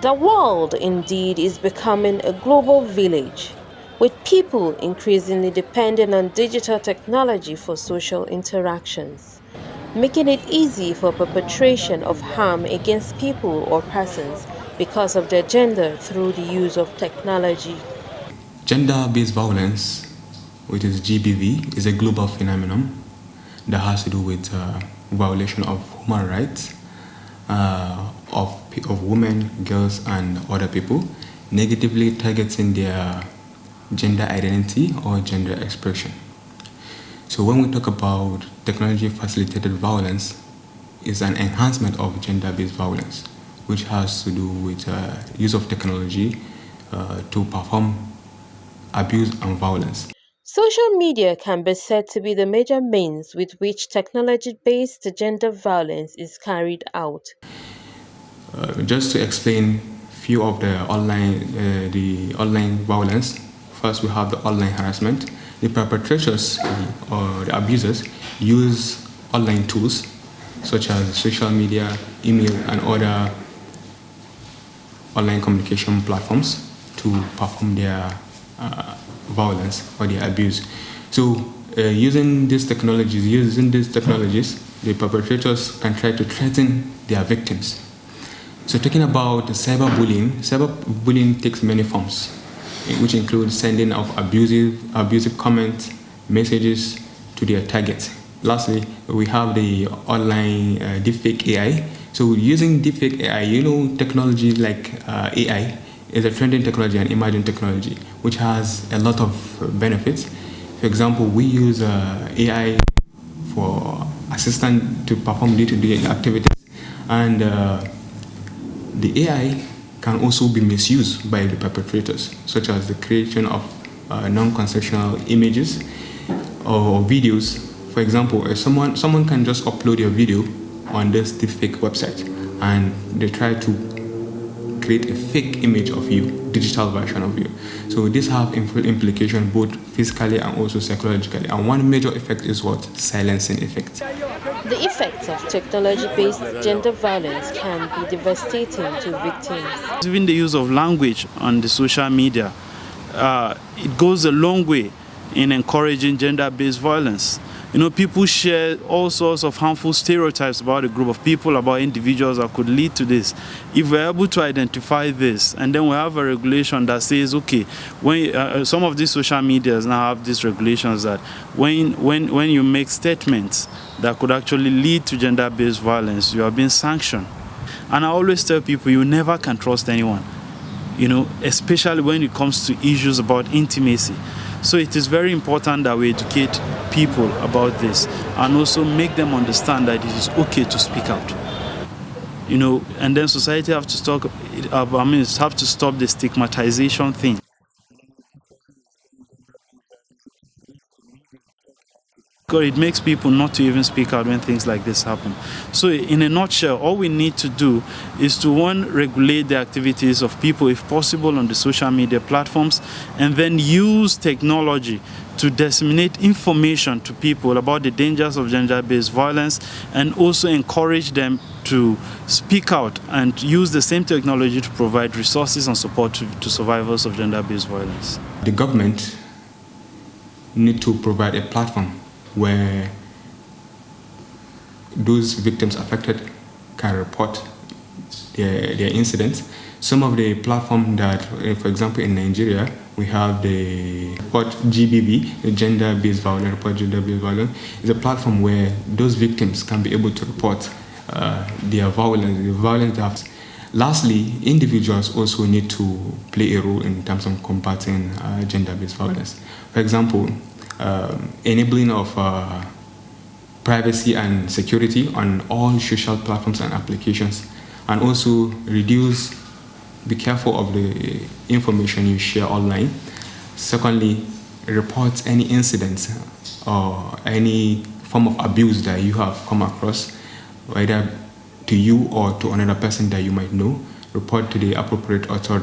The world indeed is becoming a global village, with people increasingly depending on digital technology for social interactions, making it easy for perpetration of harm against people or persons because of their gender through the use of technology. Gender-based violence, which is GBV, is a global phenomenon that has to do with violation of human rights of women, girls, and other people, negatively targeting their gender identity or gender expression. So when we talk about technology-facilitated violence, it's an enhancement of gender-based violence, which has to do with use of technology to perform abuse and violence. Social media can be said to be the major means with which technology-based gender violence is carried out. Just to explain few of the online violence. First, we have the online harassment. The perpetrators or the abusers use online tools such as social media, email, and other online communication platforms to perform their violence or their abuse. So, using these technologies, the perpetrators can try to threaten their victims. So talking about cyberbullying takes many forms, which include sending of abusive comments, messages to their targets. Lastly, we have the online deepfake AI. So using deepfake AI, technology like AI is a trending technology and emerging technology, which has a lot of benefits. For example, we use AI for assistant to perform day-to-day activities, and the AI can also be misused by the perpetrators, such as the creation of non-consensual images or videos. For example, if someone can just upload your video on this deepfake website, and they try to create a fake image of you, digital version of you. So this have implication both physically and also psychologically. And one major effect is what? Silencing effect. The effects of technology-based gender violence can be devastating to victims. Even the use of language on the social media, it goes a long way in encouraging gender-based violence. People share all sorts of harmful stereotypes about a group of people, about individuals that could lead to this. If we're able to identify this, and then we have a regulation that says, okay, when some of these social medias now have these regulations that when you make statements that could actually lead to gender-based violence, you are being sanctioned. And I always tell people, you never can trust anyone, especially when it comes to issues about intimacy. So it is very important that we educate people about this and also make them understand that it is okay to speak out. And then society have to stop the stigmatization thing. Because it makes people not to even speak out when things like this happen. So in a nutshell, all we need to do is to, one, regulate the activities of people, if possible, on the social media platforms, and then use technology to disseminate information to people about the dangers of gender-based violence, and also encourage them to speak out and use the same technology to provide resources and support to survivors of gender-based violence. The government need to provide a platform where those victims affected can report their incidents. Some of the platform that, for example, in Nigeria, we have the Report GBV, the Gender-Based Violence, Report Gender-Based Violence, is a platform where those victims can be able to report their violence, the violence they have. Lastly, individuals also need to play a role in terms of combating gender-based violence. For example, enabling of privacy and security on all social platforms and applications, and also be careful of the information you share online. Secondly, report any incidents or any form of abuse that you have come across, whether to you or to another person that you might know. Report to the appropriate authority.